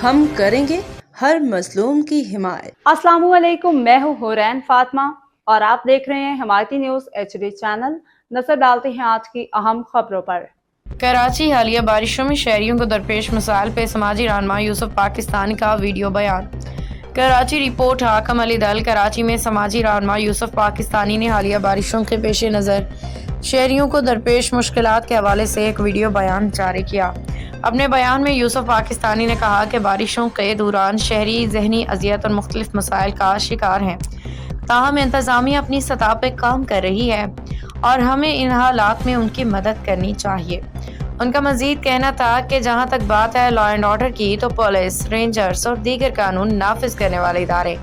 ہم کریں گے ہر مظلوم کی حمایت۔ السلام علیکم، میں ہوں حورین فاطمہ اور آپ دیکھ رہے ہیں حمایتی نیوز HD چینل۔ نظر ڈالتے ہیں آج کی اہم خبروں پر۔ کراچی حالیہ بارشوں میں شہریوں کو درپیش مسائل پہ سماجی رہنما یوسف پاکستانی کا ویڈیو بیان۔ کراچی رپورٹ۔ حاکم علی دل۔ کراچی میں سماجی رہنما یوسف پاکستانی نے حالیہ بارشوں کے پیش نظر شہریوں کو درپیش مشکلات کے حوالے سے ایک ویڈیو بیان جاری کیا۔ اپنے بیان میں یوسف پاکستانی نے کہا کہ بارشوں کے دوران شہری ذہنی اذیت اور مختلف مسائل کا شکار ہیں، تاہم انتظامیہ اپنی سطح پہ کام کر رہی ہے اور ہمیں ان حالات میں ان کی مدد کرنی چاہیے۔ ان کا مزید کہنا تھا کہ جہاں تک بات ہے لا اینڈ آرڈر کی، تو پولیس، رینجرز اور دیگر قانون نافذ کرنے والے ادارے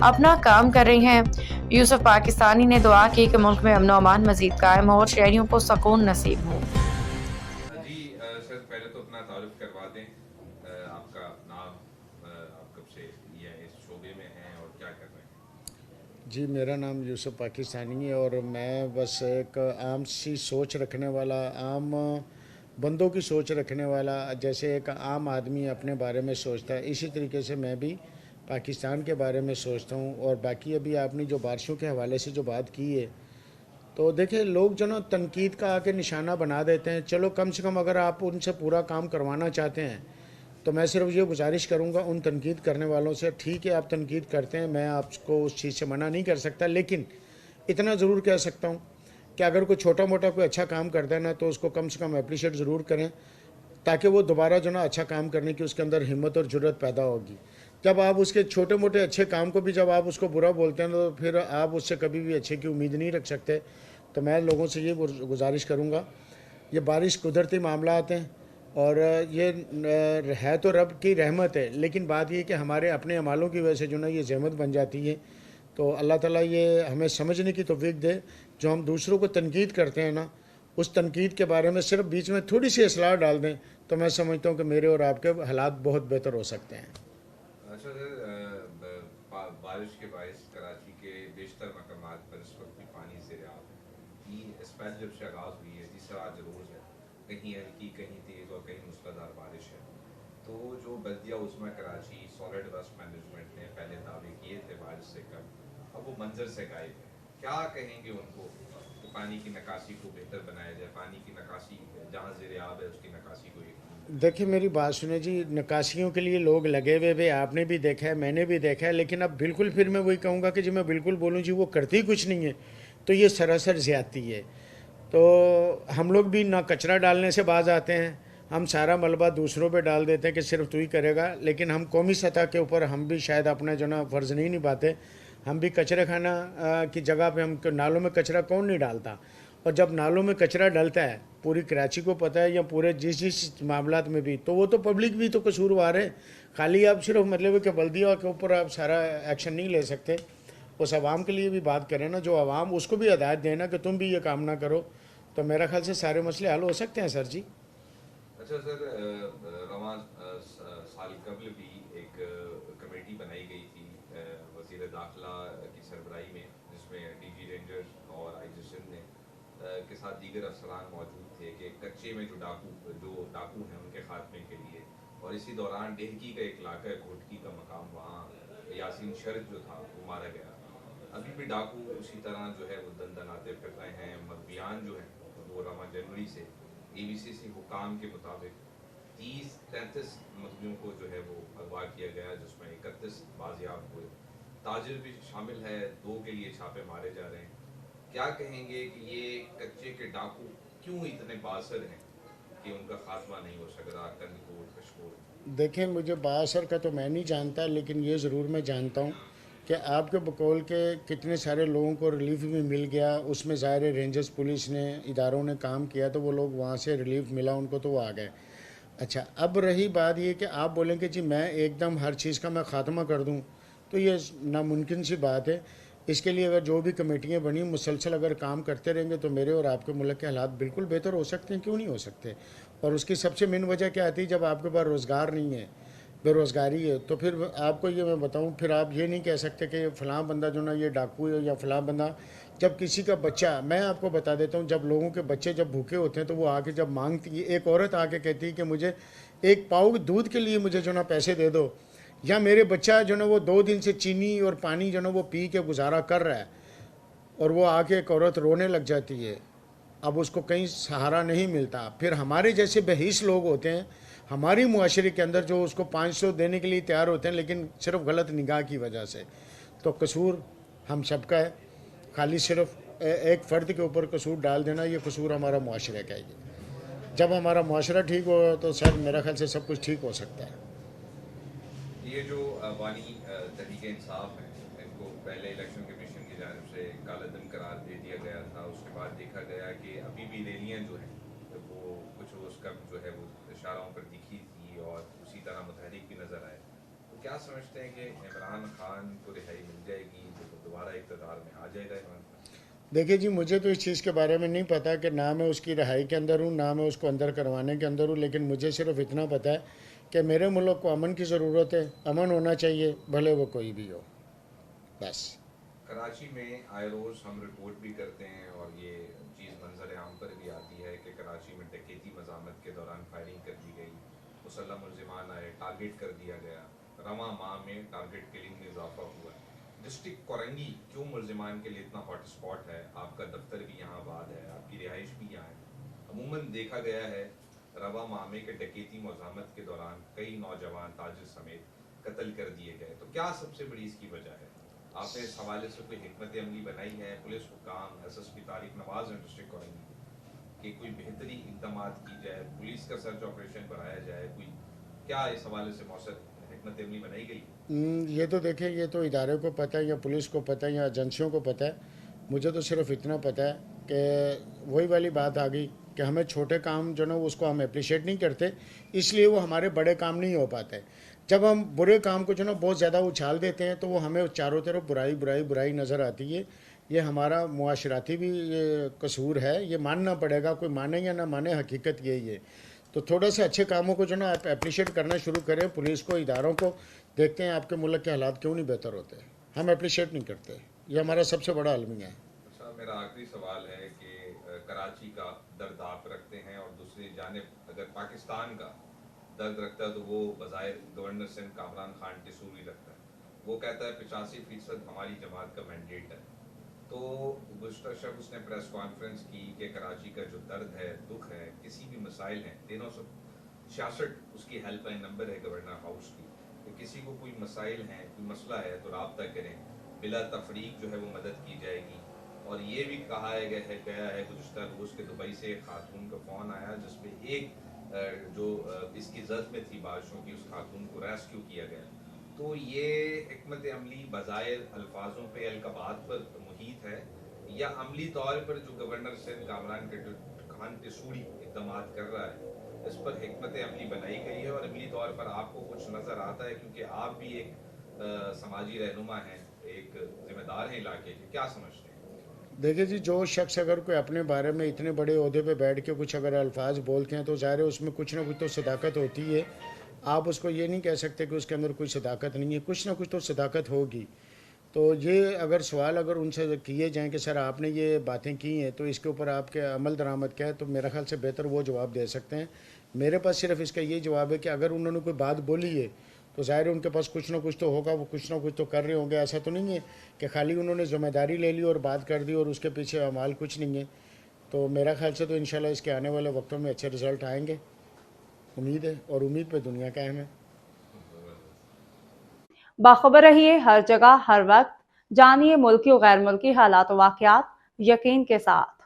اپنا کام کر رہے ہیں۔ یوسف پاکستانی نے دعا کی کہ ملک میں امن و امان مزید قائم ہو اور شہریوں کو سکون نصیب ہو۔ جی سر، پہلے تو اپنا تعارف کروا دیں، آپ کا نام، آپ کب سے یہ اس شعبے میں ہیں اور کیا کر رہے ہیں؟ جی، میرا نام یوسف پاکستانی ہے اور میں بس ایک عام سی سوچ رکھنے والا، عام بندوں کی سوچ رکھنے والا، جیسے ایک عام آدمی اپنے بارے میں سوچتا ہے، اسی طریقے سے میں بھی پاکستان کے بارے میں سوچتا ہوں۔ اور باقی ابھی آپ نے جو بارشوں کے حوالے سے جو بات کی ہے، تو دیکھیں لوگ جو نا تنقید کا آگے نشانہ بنا دیتے ہیں۔ چلو کم سے کم اگر آپ ان سے پورا کام کروانا چاہتے ہیں تو میں صرف یہ گزارش کروں گا ان تنقید کرنے والوں سے، ٹھیک ہے آپ تنقید کرتے ہیں، میں آپ کو اس چیز سے منع نہیں کر سکتا، لیکن اتنا ضرور کہہ سکتا ہوں کہ اگر کوئی چھوٹا موٹا کوئی اچھا کام کرتا ہے نا تو اس کو کم سے کم اپریشیٹ ضرور کریں، تاکہ وہ دوبارہ جو نا اچھا کام کرنے کی اس کے اندر ہمت اور جرت پیدا ہوگی۔ جب آپ اس کے چھوٹے موٹے اچھے کام کو بھی جب آپ اس کو برا بولتے ہیں تو پھر آپ اس سے کبھی بھی اچھے کی امید نہیں رکھ سکتے۔ تو میں لوگوں سے یہ گزارش کروں گا، یہ بارش قدرتی معاملات ہیں اور یہ ہے تو رب کی رحمت ہے، لیکن بات یہ کہ ہمارے اپنے اعمالوں کی وجہ سے جو نا یہ زحمت بن جاتی ہے۔ تو اللہ تعالیٰ یہ ہمیں سمجھنے کی توفیق دے، جو ہم دوسروں کو تنقید کرتے ہیں نا، اس تنقید کے بارے میں صرف بیچ میں تھوڑی سی اصلاح ڈال دیں تو میں سمجھتا ہوں کہ میرے اور آپ کے حالات بہت بہتر ہو سکتے ہیں۔ اچھا سر، بارش کے باعث کراچی کے بیشتر مقامات پر اس وقت بھی پانی زیر آب ہے۔ اس پہل جب سے آغاز ہوئی ہے، تیسرا آج روز ہے، کہیں ہلکی کہیں تیز اور کہیں موسلادھار بارش ہے، تو جو بلدیہ عظمیٰ کراچی سالڈ ویسٹ مینجمنٹ نے پہلے دعوے کیے تھے بارش سے کم، اب وہ منظر سے غائب ہے۔ کیا کہیں گے ان کو کہ پانی کی نکاسی کو بہتر بنایا جائے، پانی کی نکاسی جہاں زیر آب ہے اس کی نکاسی کو دیکھیں میری بات سنیں جی، نکاسیوں کے لیے لوگ لگے ہوئے آپ نے بھی دیکھا ہے، میں نے بھی دیکھا ہے، لیکن اب بالکل پھر میں وہی کہوں گا کہ جی میں بالکل بولوں جی وہ کرتی کچھ نہیں ہے، تو یہ سراسر زیادتی ہے۔ تو ہم لوگ بھی نہ کچرا ڈالنے سے باز آتے ہیں، ہم سارا ملبہ دوسروں پہ ڈال دیتے ہیں کہ صرف تو ہی کرے گا، لیکن ہم قومی سطح کے اوپر ہم بھی شاید اپنا جو نا فرض نہیں نبھاتے۔ ہم بھی کچرے خانہ کی جگہ پہ ہم نالوں میں کچرا کون نہیں ڈالتا، اور جب نالوں میں کچرا ڈلتا ہے پوری کراچی کو پتہ ہے، یا پورے جس معاملات میں بھی، تو وہ تو پبلک بھی تو قصوروار ہے۔ خالی آپ صرف مطلب ہے کہ بلدیہ کے اوپر آپ سارا ایکشن نہیں لے سکتے، اس عوام کے لیے بھی بات کریں نا، جو عوام اس کو بھی ہدایت دینا کہ تم بھی یہ کام نہ کرو، تو میرا خیال سے سارے مسئلے حل ہو سکتے ہیں سر جی۔ اچھا سر، رواں سال قبل بھی ایک کمیٹی بنائی گئی تھی وزیر داخلہ کی سربراہی میں، جس میں ڈی جی رینجرز اور آئی جی سندھ نے کے ساتھ دیگر افسران موجود تھے کہ کچے میں جو ڈاکو ہیں ان کے خاتمے کے لیے، اور اسی دوران ڈہکی کا ایک علاقہ ہے گھوٹکی کا مقام، وہاں یاسین شرط جو تھا وہ مارا گیا۔ ابھی بھی ڈاکو اسی طرح جو ہے وہ دندناتے پھر رہے ہیں۔ مدبیان جو ہے وہ رواں جنوری سے ABC حکام کے مطابق 30-33 مظلوموں کو جو ہے وہ اغوا کیا گیا، جس میں 31 بازیاب ہوئے، تاجر بھی شامل ہے، 2 کے لیے چھاپے مارے جا رہے ہیں۔ کیا کہیں گے کہ یہ کچے کے ڈاکو کیوں اتنے بااثر ہیں کہ ان کا خاتمہ نہیں ہو سکتا؟ کنکوٹ، کشکول، دیکھیں مجھے بااثر کا تو میں نہیں جانتا، لیکن یہ ضرور میں جانتا ہوں کہ آپ کے بقول کے کتنے سارے لوگوں کو ریلیف بھی مل گیا، اس میں ظاہر رینجرز پولیس نے اداروں نے کام کیا تو وہ لوگ وہاں سے ریلیف ملا ان کو تو وہ آ گئے۔ اچھا، اب رہی بات یہ کہ آپ بولیں کہ جی میں ایک دم ہر چیز کا میں خاتمہ کر دوں، تو یہ ناممکن سی بات ہے۔ اس کے لیے اگر جو بھی کمیٹیاں بنی مسلسل اگر کام کرتے رہیں گے تو میرے اور آپ کے ملک کے حالات بالکل بہتر ہو سکتے ہیں، کیوں نہیں ہو سکتے؟ اور اس کی سب سے مین وجہ کیا آتی ہے؟ جب آپ کے پاس روزگار نہیں ہے، بے روزگاری ہے، تو پھر آپ کو یہ میں بتاؤں، پھر آپ یہ نہیں کہہ سکتے کہ فلاں بندہ جو نا یہ ڈاکو ہے یا فلاں بندہ جب کسی کا بچہ، میں آپ کو بتا دیتا ہوں، جب لوگوں کے بچے جب بھوکے ہوتے ہیں تو وہ آ کے جب مانگتی ہے، ایک عورت آ کے کہتی ہے کہ مجھے ایک پاؤ دودھ کے لیے مجھے جو نا پیسے دے دو، یا میرے بچہ جو نا وہ 2 دن سے چینی اور پانی جو نا وہ پی کے گزارا کر رہا ہے، اور وہ آ کے ایک عورت رونے لگ جاتی ہے، اب اس کو کہیں سہارا نہیں ملتا. پھر ہمارے جیسے بحیث لوگ ہوتے ہیں ہماری معاشرے کے اندر جو اس کو 500 دینے کے لیے تیار ہوتے ہیں، لیکن صرف غلط نگاہ کی وجہ سے. تو قصور ہم سب کا ہے، خالی صرف ایک فرد کے اوپر قصور ڈال دینا یہ قصور ہمارا معاشرے کا ہے. جب ہمارا معاشرہ ٹھیک ہو تو شاید میرا خیال سے سب کچھ ٹھیک ہو سکتا ہے. یہ جو عوامی تحریک انصاف ہیں، ان کو پہلے الیکشن کمیشن کی جانب سے کالا دن قرار دے دیا گیا تھا، اس کے بعد دیکھا گیا کہ ابھی بھی ریلیاں جو ہیں وہ کچھ اس کا جو ہے وہ اشاروں پر دکھی تھی اور اسی طرح متحرک بھی نظر آئے. تو کیا سمجھتے ہیں کہ عمران خان کو رہائی مل جائے گی، جو دوبارہ اقتدار میں آ جائے گا عمران خان؟ دیکھیے جی، مجھے تو اس چیز کے بارے میں نہیں پتا کہ نہ میں اس کی رہائی کے اندر ہوں نہ میں اس کو اندر کروانے کے اندر ہوں، لیکن مجھے صرف اتنا پتا ہے کہ میرے ملک کو امن کی ضرورت ہے، امن ہونا چاہیے بھلے وہ کوئی بھی ہو، بس. کراچی میں آئے روز ہم رپورٹ بھی کرتے ہیں اور یہ چیز منظر عام پر بھی آتی ہے کہ کراچی میں ڈکیتی مزاحمت کے دوران فائرنگ کر دی گئی، مسلح ملزمان آئے، ٹارگٹ کر دیا گیا. رواں ماہ میں ٹارگٹ کلنگ میں اضافہ ہوا ہے. ڈسٹرکٹ کورنگی کیوں ملزمان کے لیے اتنا ہاٹ اسپاٹ ہے؟ آپ کا دفتر بھی یہاں آباد ہے، آپ کی رہائش بھی یہاں ہے. عموماً دیکھا گیا ہے رواں ماہ میں کہ ڈکیتی مزاحمت کے دوران کئی نوجوان تاجر سمیت قتل کر دیے گئے. تو کیا سب سے بڑی اس کی وجہ ہے؟ آپ نے اس حوالے سے کوئی حکمت عملی بنائی ہے پولیس حکام SSP طارق نواز ہیں ڈسٹرکٹ کورنگی کہ کوئی بہتری اقدامات کی جائے، پولیس کا سرچ آپریشن بڑھایا جائے، کوئی کیا اس حوالے سے مؤثر حکمت عملی بنائی گئی؟ یہ تو دیکھیں، یہ تو ادارے کو پتہ ہے یا پولیس کو پتہ ہے یا ایجنسیوں کو پتہ ہے. مجھے تو صرف اتنا پتہ ہے کہ وہی والی بات آ گئی کہ ہمیں چھوٹے کام جو نا اس کو ہم اپریشیٹ نہیں کرتے، اس لیے وہ ہمارے بڑے کام نہیں ہو پاتے. جب ہم برے کام کو جو نا بہت زیادہ اچھال دیتے ہیں تو وہ ہمیں چاروں طرف برائی برائی برائی نظر آتی ہے. یہ ہمارا معاشراتی بھی یہ قصور ہے، یہ ماننا پڑے گا، کوئی مانے یا نہ مانے، حقیقت یہی ہے. تو تھوڑا سا اچھے کاموں کو جو نا آپ اپریشیٹ کرنا شروع کریں، پولیس کو، اداروں کو. دیکھتے ہیں آپ کے ملک کے حالات کیوں نہیں بہتر ہوتے، ہم اپریشیٹ نہیں کرتے. یہ ہمارا سب سے بڑا المیہ ہے. اچھا، میرا آخری سوال ہے کہ کراچی کا درد آپ رکھتے ہیں اور دوسری جانب اگر پاکستان کا درد رکھتا ہے تو وہ بظاہر گورنر سندھ کامران خان ٹیسوری رکھتا ہے. وہ کہتا ہے 85% ہماری جماعت کا مینڈیٹ ہے. تو گزشتہ شب اس نے پریس کانفرنس کی کہ کراچی کا جو درد ہے، دکھ ہے، کسی بھی مسائل ہیں، 366 اس کی ہیلپ لائن نمبر ہے گورنر ہاؤس کی، کہ کسی کو کوئی مسائل ہیں، کوئی مسئلہ ہے تو رابطہ کریں، بلا تفریق جو ہے وہ مدد کی جائے گی. اور یہ بھی کہا گیا ہے گزشتہ روز کے دبئی سے ایک خاتون کا فون آیا جس میں ایک جو اس کی زد میں تھی بارشوں کی، اس خاتون کو ریسکیو کیا گیا. تو یہ حکمت عملی بظاہر الفاظوں پہ، القابات پر محیط ہے، یا عملی طور پر جو گورنر سندھ کامران خان ٹیسوری اقدامات کر رہا ہے اس پر حکمت عملی بنائی گئی ہے اور عملی طور پر آپ کو کچھ نظر آتا ہے؟ کیونکہ آپ بھی ایک سماجی رہنما ہیں، ایک ذمہ دار ہیں علاقے کے، کیا سمجھتے ہیں؟ دیکھیں جی، جو شخص اگر کوئی اپنے بارے میں اتنے بڑے عہدے پہ بیٹھ کے کچھ اگر الفاظ بولتے ہیں تو ظاہر ہے اس میں کچھ نہ کچھ تو صداقت ہوتی ہے. آپ اس کو یہ نہیں کہہ سکتے کہ اس کے اندر کوئی صداقت نہیں ہے، کچھ نہ کچھ تو صداقت ہوگی. تو یہ اگر سوال اگر ان سے کیے جائیں کہ سر آپ نے یہ باتیں کی ہیں تو اس کے اوپر آپ کے عمل درآمد کیا ہے، تو میرا خیال سے بہتر وہ جواب دے سکتے ہیں. میرے پاس صرف اس کا یہ جواب ہے کہ اگر انہوں نے کوئی بات بولی ہے تو ظاہر ہے ان کے پاس کچھ نہ کچھ تو ہوگا، وہ کچھ نہ کچھ تو کر رہے ہوں گے. ایسا تو نہیں ہے کہ خالی انہوں نے ذمہ داری لے لی اور بات کر دی اور اس کے پیچھے اعمال کچھ نہیں ہے. تو میرا خیال سے تو انشاءاللہ اس کے آنے والے وقتوں میں اچھے رزلٹ آئیں گے، امید ہے، اور امید پہ دنیا قائم ہے. باخبر رہیے ہر جگہ ہر وقت، جانیے ملکی و غیر ملکی حالات و واقعات یقین کے ساتھ.